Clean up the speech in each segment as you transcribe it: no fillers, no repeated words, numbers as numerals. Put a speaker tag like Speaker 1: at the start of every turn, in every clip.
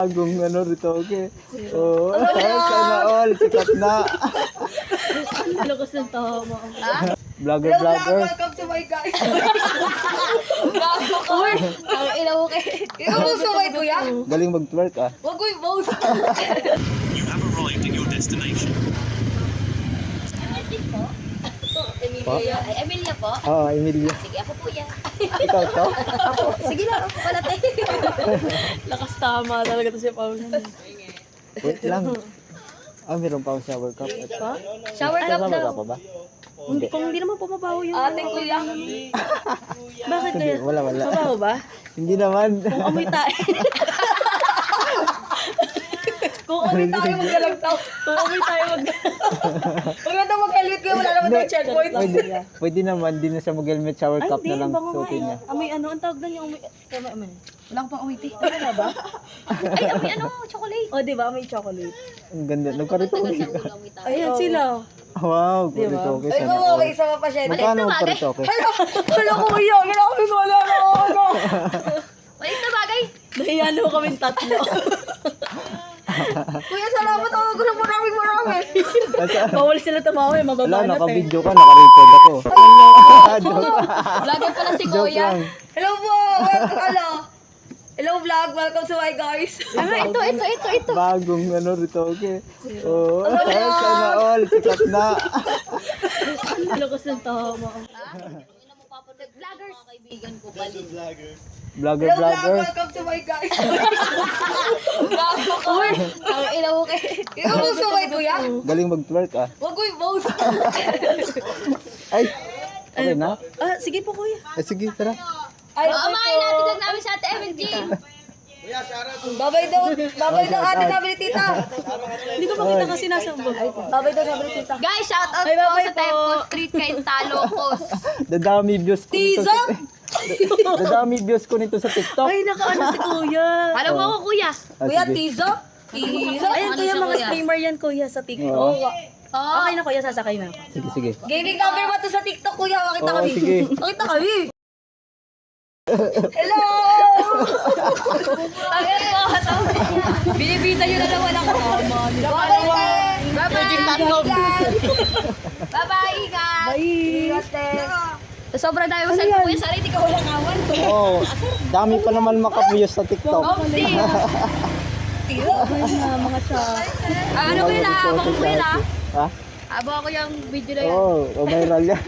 Speaker 1: Bagong ano rito, okay. Oh, sana all, sikat na.
Speaker 2: Lakas ng tama.
Speaker 1: Vlogger.
Speaker 3: Welcome to my guys. Gago ka.
Speaker 2: Ang ilaw kay.
Speaker 3: Ikaw mo sumay, kuya?
Speaker 1: Galing mag-twerk ah.
Speaker 3: Wag ko yung mouse.
Speaker 4: You have arrived at your destination.
Speaker 2: Emilia. Ay, Emilia po.
Speaker 1: Oo, Emilia.
Speaker 2: Sige, ako po yan.
Speaker 1: Ikaw to?
Speaker 2: Sige lang, ako pala tayo. Lakas tama talaga to si Paul.
Speaker 1: Wait lang. Ah, meron pa akong shower cup.
Speaker 2: Pa? Shower cup
Speaker 1: Shower
Speaker 2: daw.
Speaker 1: cup pa ba?
Speaker 2: Hindi, kung hindi naman pumabaho yun.
Speaker 3: Ate, kuya.
Speaker 2: Bakit
Speaker 1: Hindi,
Speaker 2: kaya?
Speaker 1: wala.
Speaker 2: Mabaho ba?
Speaker 1: Hindi naman.
Speaker 2: Kung amoy tayo. Kung amoy tayo,
Speaker 3: Maglalagtaw.
Speaker 2: kung amoy tayo
Speaker 3: Huwag na daw mag-helmet kayo. Wala naman daw checkpoint.
Speaker 1: Pwede naman, di na siya mag-helmet shower
Speaker 2: Ay,
Speaker 1: cup
Speaker 2: hindi.
Speaker 1: na lang
Speaker 2: Bango nga
Speaker 1: suotin niya.
Speaker 2: eh. Amoy ano, ang tawag doon yung amoy. Amoy.
Speaker 3: Wala ko pang umiti.
Speaker 2: Ano na ba?
Speaker 3: Ay, amoy ano? Chocolate.
Speaker 2: O, di ba? Amoy chocolate.
Speaker 1: Ang ganda. Nagkarito ulit ka.
Speaker 2: Ayan sila.
Speaker 1: Wow,
Speaker 2: Diba?
Speaker 1: kurito okay.
Speaker 3: Ay,
Speaker 1: Sana
Speaker 3: kung
Speaker 1: all.
Speaker 3: okay sa pasyente.
Speaker 1: Magkano ang kurito okay?
Speaker 3: Hala, kuya. Wala kami wala na ako.
Speaker 2: Maliit na bagay. Nahiyalo kaming tatlo.
Speaker 3: Kuya, salamat ako. Gulo maraming.
Speaker 2: Bawal sila tumawa eh.
Speaker 1: Wala,
Speaker 2: Mababanat eh.
Speaker 1: naka-video ka, naka-record ako. Joke.
Speaker 3: Vlogger pala si
Speaker 1: Joke
Speaker 3: kuya.
Speaker 1: lang.
Speaker 3: Hello po. Hello vlog. Welcome to my guys.
Speaker 2: Ito.
Speaker 1: Bagong ano rito, okay. Oh, sana all, sikat na.
Speaker 2: Lakas ng tama.
Speaker 3: Vloggers.
Speaker 2: Kaibigan ko pala.
Speaker 1: Vlogger.
Speaker 3: Welcome to my guys. Gago ka.
Speaker 2: Ang ilaw kay.
Speaker 3: Ikaw mo sumay, kuya?
Speaker 1: Galing mag-twerk ah.
Speaker 3: Wag ko yung mouse.
Speaker 1: Ay, okay na?
Speaker 2: Ah, sige po kuya.
Speaker 1: Sige, tara.
Speaker 3: Ay,
Speaker 2: Amahin natin lang namin sa ate MG.
Speaker 3: babay daw ate sabi ni tita.
Speaker 2: Hindi ko makita kasi nasa bag.
Speaker 3: Babay daw sabi ni tita.
Speaker 2: Guys, shout out
Speaker 3: Ay,
Speaker 2: po
Speaker 3: bye-bye
Speaker 2: sa
Speaker 3: po.
Speaker 2: Temple Street kay Talocos.
Speaker 1: Dadami views ko nito.
Speaker 3: Tiza?
Speaker 1: Dadami views ko nito sa TikTok.
Speaker 2: Ay, nakaano si kuya. Alam mo ako kuya.
Speaker 1: Ah,
Speaker 3: Kuya,
Speaker 1: sige.
Speaker 3: Tiza? Tiza?
Speaker 2: Ayun kuya, mga streamer yan kuya sa TikTok.
Speaker 1: Oo.
Speaker 2: Okay na kuya, sasakay na ako.
Speaker 1: Sige.
Speaker 3: Gaming number ba to sa TikTok, kuya? Makita
Speaker 1: Oo,
Speaker 3: kami.
Speaker 1: sige.
Speaker 3: Makita kami. Hello!
Speaker 2: Ayun po, binibita nyo na naman ako. Bye-bye, ingat.
Speaker 3: Bye!
Speaker 2: Sobrang dami mo sa kuya, sana hindi ka walang awan.
Speaker 1: Oo, dami pa naman makapuyos sa TikTok.
Speaker 2: Opsi. Mga chat. Ano ko yun ah, abang ko yun ah.
Speaker 1: Ha?
Speaker 2: Abang ako yung video na yun.
Speaker 1: Oo, viral yan.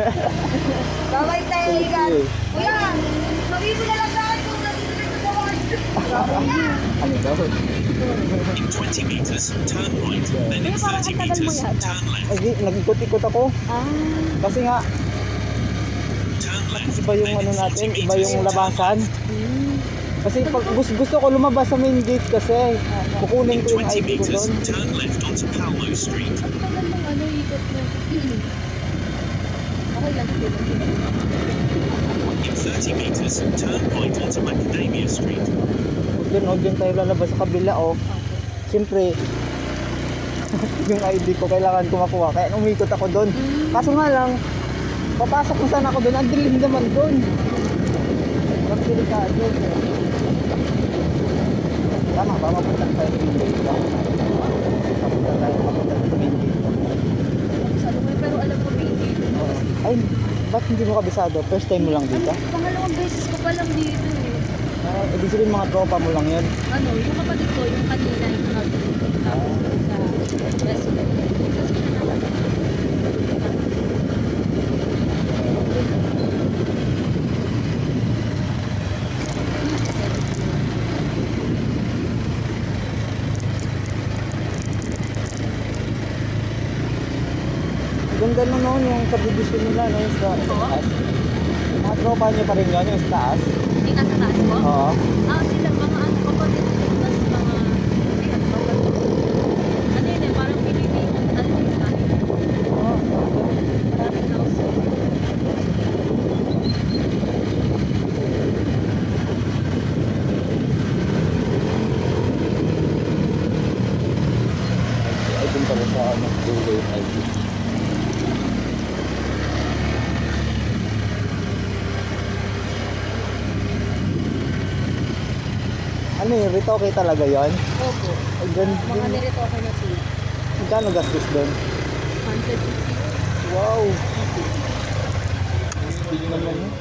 Speaker 3: Bye-bye tayo, ingat.
Speaker 1: Sige.
Speaker 3: Kuya, sabihin mo na lang sa akin kung nandito na sa
Speaker 1: Ano daw?
Speaker 4: In 20 meters, turn right. Then in 30 meters, turn left.
Speaker 1: Ay, nag-ikot-ikot ako. Kasi nga,
Speaker 4: Turn left.
Speaker 1: iba yung
Speaker 4: Then
Speaker 1: ano
Speaker 4: in 30
Speaker 1: natin, iba
Speaker 4: meters,
Speaker 1: yung
Speaker 4: turn
Speaker 1: labasan. Kasi pag gusto ko lumabas sa main gate kasi, kukunin
Speaker 4: In
Speaker 1: ko yung
Speaker 4: 20
Speaker 1: ID ko
Speaker 4: meters,
Speaker 1: doon.
Speaker 4: turn left onto Paolo Street.
Speaker 2: Ano ikot mo? Okay lang.
Speaker 4: In 30 meters, turn right onto Macadamia Street.
Speaker 1: Huwag yun tayo lalabas sa kabila, oh. Siyempre, yung ID ko kailangan ko makuha. Kaya umikot ako doon. Kaso nga lang, papasok kung saan ako doon, ang dilim naman doon. Ang delikado. Tama ba? Mapunta tayo sa main gate ba? Mapunta sa main gate.
Speaker 2: Pero alam ko baby.
Speaker 1: Ay, ba't hindi mo kabisado? First time mo lang dito?
Speaker 2: Pangalawang beses ko pa lang dito eh.
Speaker 1: Ah, ibig sabihin mga tropa mo lang yun.
Speaker 2: Ano, yung kapatid ko, yung kanina yung tapos sa resident. Kasi
Speaker 1: Ganda na noon yung subdivision nila, no? Yung sa taas. Mga tropa niyo pa rin yun, yung sa taas.
Speaker 2: hindi nasa taas ko?
Speaker 1: Oo.
Speaker 2: Sila mga ano kapatid ko, tas mga ano yun eh, parang pinilitan, ano yun namin. Maraming house.
Speaker 1: Ay, dun pala sa ano, dulo yung ID. Ano Ano yun, retoke talaga yon?
Speaker 2: Opo.
Speaker 1: Ay, ganda
Speaker 2: Mga
Speaker 1: din.
Speaker 2: niretoke na sila.
Speaker 1: Magkano gastos doon?
Speaker 2: 150.
Speaker 1: Wow! Big naman yun.